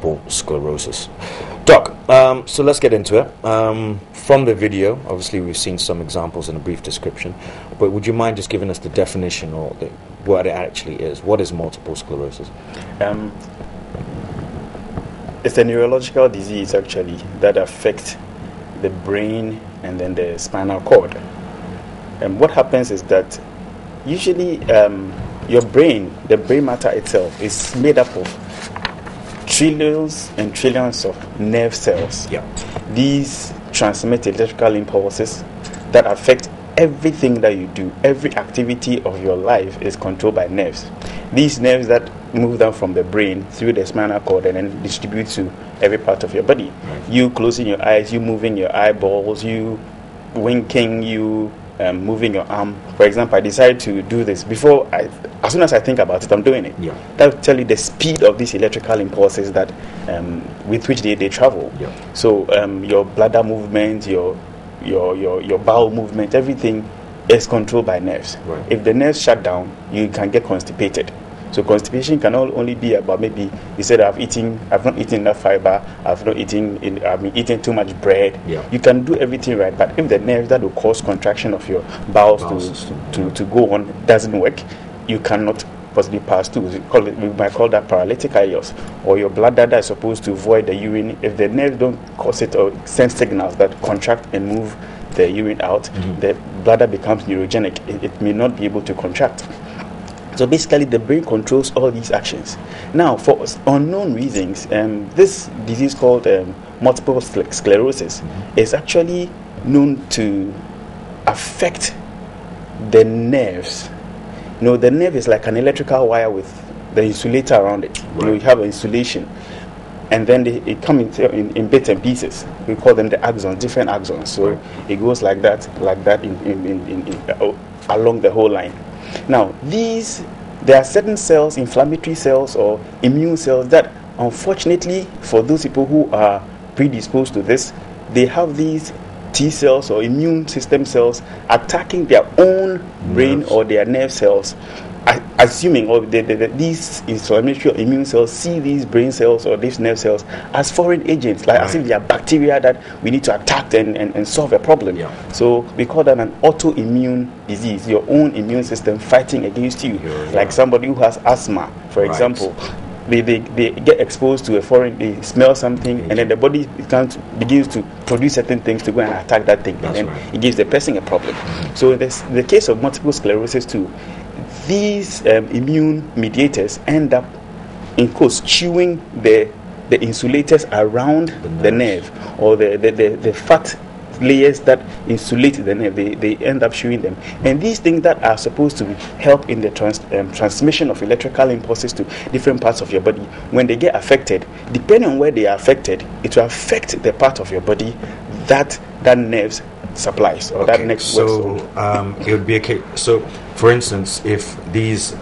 multiple sclerosis. Doc, so let's get into it. From the video, obviously we've seen some examples and a brief description, but would you mind just giving us the definition or what it actually is? What is multiple sclerosis? It's a neurological disease, actually, that affects the brain and then the spinal cord. And what happens is that usually your brain, the brain matter itself, is made up of trillions and trillions of nerve cells. Yeah. These transmit electrical impulses that affect everything that you do. Every activity of your life is controlled by nerves. These nerves that move down from the brain through the spinal cord and then distribute to every part of your body. Right. You closing your eyes, you moving your eyeballs, you winking, you moving your arm. For example, I decided to do this. As soon as I think about it, I'm doing it. Yeah. That will tell you the speed of these electrical impulses that with which they travel. Yeah. So your bladder movement, your bowel movement, everything is controlled by nerves. Right. If the nerves shut down, you can get constipated. So constipation can only be about, maybe you said I've not eaten enough fiber, I've been eating too much bread. Yeah. You can do everything right, but if the nerves that will cause contraction of your bowels to go on doesn't work, you cannot possibly pass through. We might call that paralytic ileus, or your bladder that is supposed to void the urine. If the nerves don't cause it or send signals that contract and move the urine out, the bladder becomes neurogenic. It may not be able to contract. So basically, the brain controls all these actions. Now, for unknown reasons, this disease called multiple sclerosis is actually known to affect the nerves. You know, the nerve is like an electrical wire with the insulator around it. Right. You know, you have an insulation, and then it comes in bits and pieces. We call them the axons, different axons. So it goes like that, along the whole line. Now, there are certain cells, inflammatory cells or immune cells, that unfortunately, for those people who are predisposed to this, they have these T cells or immune system cells attacking their own brain or their nerve cells, assuming these inflammatory immune cells see these brain cells or these nerve cells as foreign agents, like as if they are bacteria that we need to attack and solve a problem. Yeah. So we call that an autoimmune disease, your own immune system fighting against you. Like somebody who has asthma, for example. They get exposed to a foreign, they smell something, and then the body begins to produce certain things to go and attack that thing. That's and then it gives the person a problem. So in the case of multiple sclerosis too, these immune mediators end up, in quotes, chewing the insulators around the nerve, or the fat layers that insulate the nerve. They end up chewing them, and these things that are supposed to help in the transmission of electrical impulses to different parts of your body, when they get affected, depending on where they are affected, it will affect the part of your body that nerves supplies, or that next works on. It would be a case. So, for instance, if these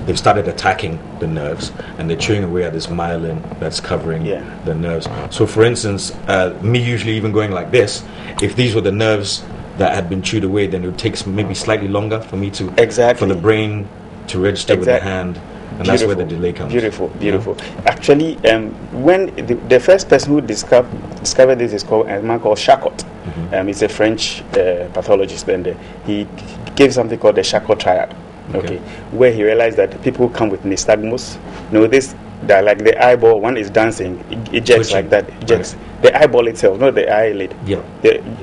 they've started attacking the nerves and they're chewing away at this myelin that's covering the nerves. So, for instance, me usually even going like this, if these were the nerves that had been chewed away, then it would take maybe slightly longer for me to for the brain to register with the hand. And that's where the delay comes. Beautiful. Yeah. Actually, when the first person who discovered this is called a man called Charcot. He's a French pathologist, and he gave something called the Charcot triad. Okay, where he realized that people come with nystagmus. You know, that like the eyeball, one is dancing, it jerks like that. It jerks. The eyeball itself, not the eyelid. Yeah.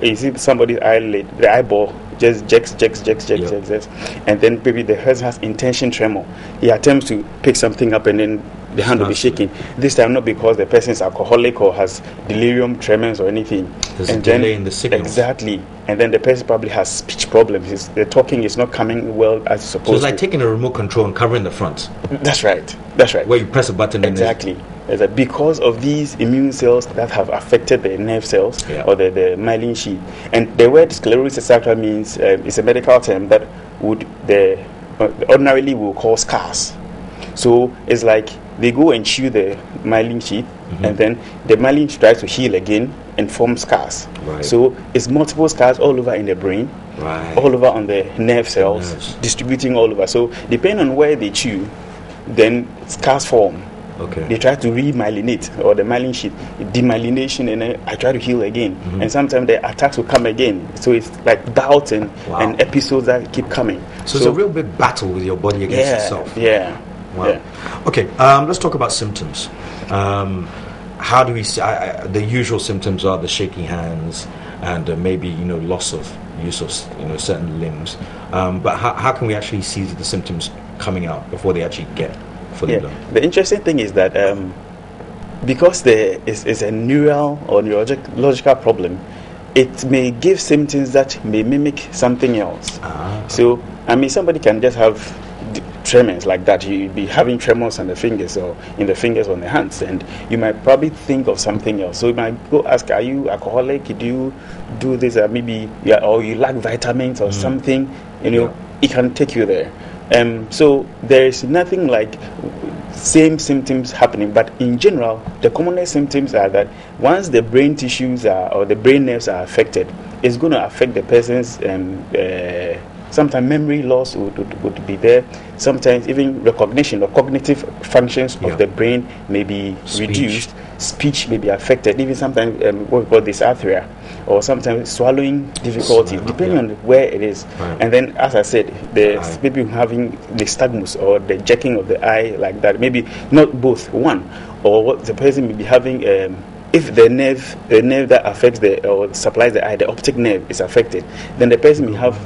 You see somebody's eyelid, the eyeball just jerks, and then maybe the person has intention tremor. He attempts to pick something up and then the hand will be shaking. This time not because the person is alcoholic or has delirium tremens or anything. There's a delay in the signals. Exactly. And then the person probably has speech problems. The talking is not coming well as supposed to. So it's like taking a remote control and covering the front. That's right. Where you press a button. Exactly. Because of these immune cells that have affected the nerve cells or the myelin sheath. And the word sclerosis actually means, it's a medical term that ordinarily we will call scars. So it's like they go and chew the myelin sheath, and then the myelin tries to heal again and form scars. Right. So it's multiple scars all over in the brain, all over on the nerve cells, distributing all over. So depending on where they chew, then scars form. Okay. They try to remyelinate, or the myelin sheath, demyelination, and then I try to heal again. And sometimes the attacks will come again. So it's like doubt and episodes that keep coming. So it's a real big battle with your body against itself. Yeah. Wow. Yeah. Okay, let's talk about symptoms. How do we see, the usual symptoms are the shaky hands and maybe loss of use of certain limbs. But how can we actually see the symptoms coming out before they actually get fully done? The interesting thing is that because there is a neural or neurological problem, it may give symptoms that may mimic something else. So, somebody can just have tremors like that. You'd be having tremors on the fingers or in the fingers on the hands, and you might probably think of something else. So you might go ask, are you alcoholic? Do you do this? Maybe or you lack vitamins or something. It can take you there. So there is nothing like same symptoms happening, but in general, the commonest symptoms are that once the brain tissues or the brain nerves are affected, it's going to affect the person's sometimes memory loss would be there. Sometimes even recognition or cognitive functions of the brain may be reduced. Speech may be affected. Even sometimes what we call dysarthria, or sometimes swallowing difficulty, depending on where it is. Right. And then, as I said, maybe having nystagmus or the jerking of the eye like that. Maybe not both. One, or what the person may be having. If the nerve that affects or supplies the eye, the optic nerve is affected, then the person may have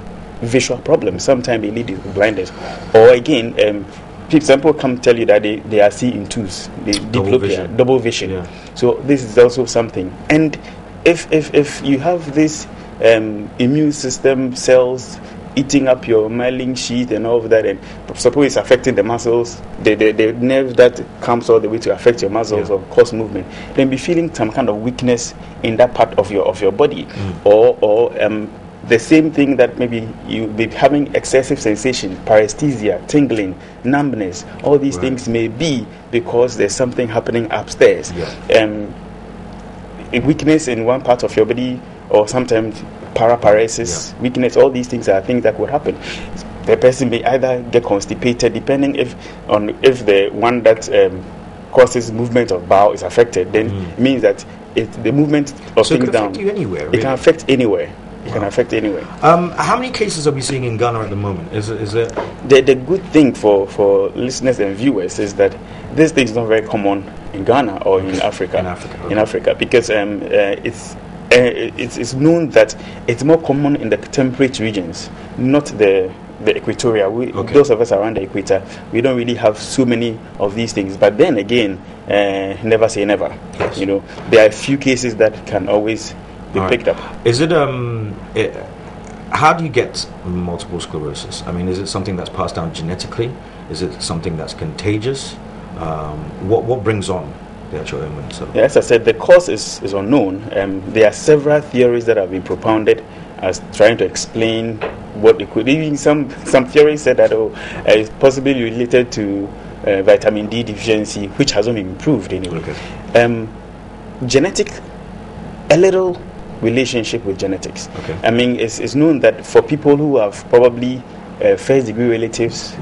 visual problems. Sometimes they lead to blindness, or again, people come tell you that they are seeing twos, double vision. Yeah. So this is also something. And if you have this immune system cells eating up your myelin sheath and all of that, and suppose it's affecting the muscles, the nerve that comes all the way to affect your muscles or cause movement, then be feeling some kind of weakness in that part of your body, or the same thing that maybe you be having excessive sensation, paresthesia, tingling, numbness. All these things may be because there's something happening upstairs. A weakness in one part of your body, or sometimes paraparesis, weakness. All these things are things that could happen. The person may either get constipated, depending if the one that causes movement of bowel is affected. Then it means that the movement of things down. So it can affect you anywhere. Really? It can affect anywhere. It can affect anywhere. How many cases are we seeing in Ghana at the moment? Is it? The good thing for listeners and viewers is that this thing is not very common in Ghana or in Africa. In Africa, because it's known that it's more common in the temperate regions, not the equatorial. Those of us around the equator, we don't really have so many of these things. But then again, never say never. Yes. There are a few cases that can always be picked up. Is it how do you get multiple sclerosis? Is it something that's passed down genetically? Is it something that's contagious? What brings on the actual ailment? So as I said, the cause is unknown. There are several theories that have been propounded as trying to explain what it could. Even some theories said that it's possibly related to vitamin D deficiency, which hasn't been proved anyway. Okay. Genetic, a little relationship with genetics. Okay. It's known that for people who have probably first degree relatives,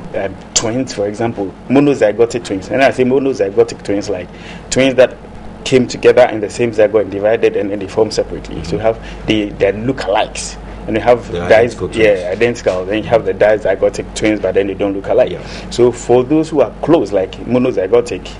twins, for example, monozygotic twins. And I say monozygotic twins, like twins that came together in the same zygote and divided, and then they form separately. So they look alikes. And they have identical. Then you have the dizygotic twins, but then they don't look alike. Yeah. So for those who are close, like monozygotic,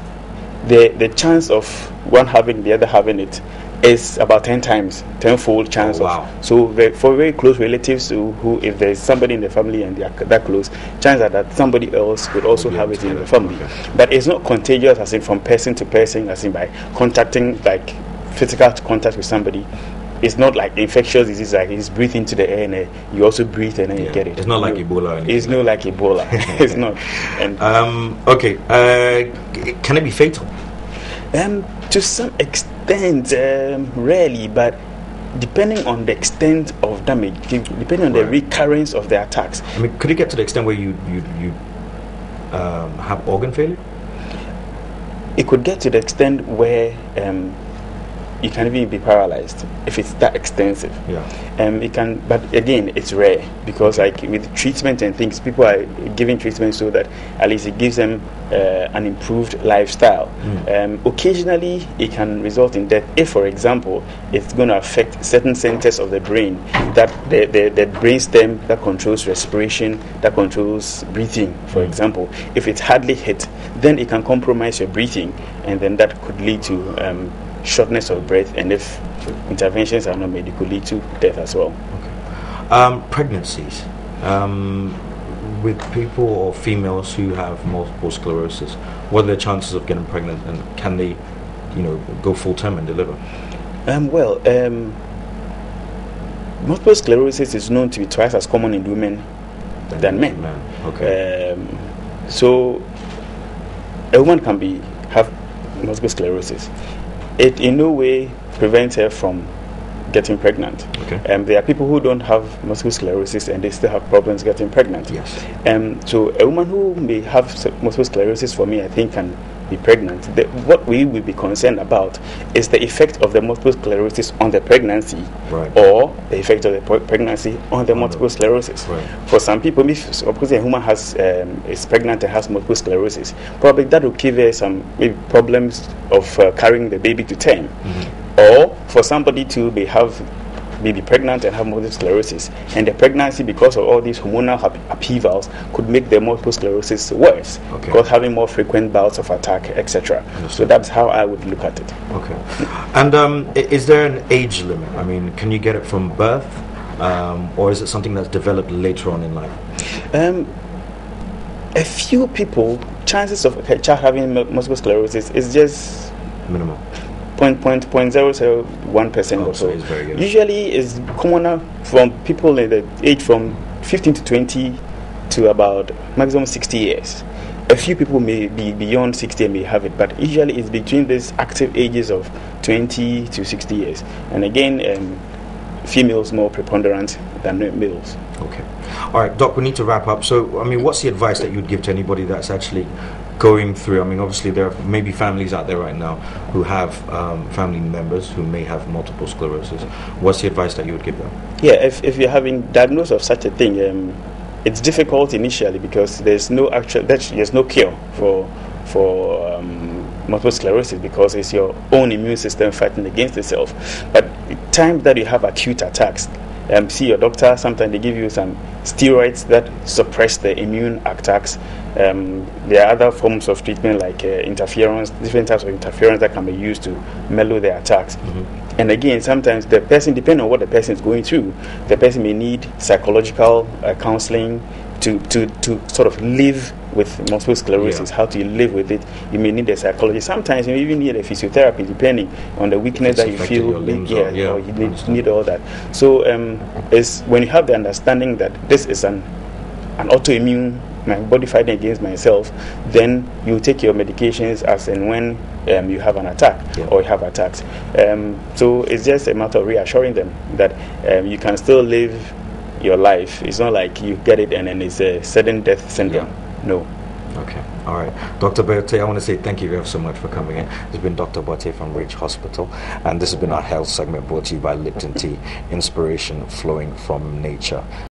the chance of one having the other having it is about 10-fold chance. So for very close relatives who if there's somebody in the family and they are that close, chances are that somebody else could also have it in the family. Okay. But it's not contagious, as in from person to person, as in by contacting, like physical contact with somebody. It's not like infectious disease, like it's breathe into the air and you also breathe and then you get it. It's not like Ebola. It's not like Ebola. It's not. And can it be fatal? To some extent, rarely, but depending on the extent of damage, depending on the recurrence of the attacks. Could it get to the extent where you have organ failure? It could get to the extent where you can even be paralyzed if it's that extensive. Yeah. It can, but again, it's rare because like with treatment and things, people are giving treatment so that at least it gives them an improved lifestyle. Occasionally, it can result in death if, for example, it's going to affect certain centers of the brain, that the brain stem that controls respiration, that controls breathing, for example. If it's hardly hit, then it can compromise your breathing, and then that could lead to shortness of breath, and if interventions are not made, it could lead to death as well. Okay. Pregnancies. With people or females who have multiple sclerosis, what are the chances of getting pregnant, and can they, go full term and deliver? Multiple sclerosis is known to be twice as common in women than men. Okay. So a woman can have multiple sclerosis. It in no way prevents her from getting pregnant. Okay. There are people who don't have multiple sclerosis and they still have problems getting pregnant. Yes. So a woman who may have multiple sclerosis, for me, I think can be pregnant. What we will be concerned about is the effect of the multiple sclerosis on the pregnancy, right, or the effect of the pregnancy on the multiple sclerosis. Right. For some people, if suppose a woman is pregnant and has multiple sclerosis, probably that will give her some maybe problems of carrying the baby to term. Or for somebody to be pregnant and have multiple sclerosis, and the pregnancy, because of all these hormonal upheavals, could make the multiple sclerosis worse, because having more frequent bouts of attack, etc. So that's how I would look at it. Okay. And is there an age limit? I mean, can you get it from birth, or is it something that's developed later on in life? A few people, chances of a child having multiple sclerosis is just minimal. 0.001% or so. It's very good. Usually it's commoner from people in the age from 15 to 20 to about maximum 60 years. A few people may be beyond 60 and may have it, but usually it's between these active ages of 20 to 60 years. And again, females more preponderant than males. Okay. All right, Doc, we need to wrap up. So, I mean, what's the advice that you'd give to anybody that's actually going through? I mean, obviously there are maybe families out there right now who have family members who may have multiple sclerosis. What's the advice that you would give them? Yeah, if you're having diagnosis of such a thing, it's difficult initially because there's no cure for multiple sclerosis, because it's your own immune system fighting against itself. But the time that you have acute attacks, see your doctor. Sometimes they give you some steroids that suppress the immune attacks. There are other forms of treatment like interference, different types of interference that can be used to mellow the attacks. And again, sometimes the person, depending on what the person is going through, the person may need psychological counseling to sort of live with multiple sclerosis. How do you live with it? You may need a psychologist. Sometimes you even need a physiotherapy, depending on the weakness that you feel. Or you need all that. So it's when you have the understanding that this is an autoimmune, my body fighting against myself, then you take your medications as and when you have an attack or you have attacks. So it's just a matter of reassuring them that you can still live your life. It's not like you get it and then it's a sudden death syndrome. No. Okay. All right. Dr. Boate, I want to say thank you very so much for coming in. It's been Dr. Boate from Ridge Hospital, and this has been our health segment brought to you by Lipton Tea, inspiration flowing from nature.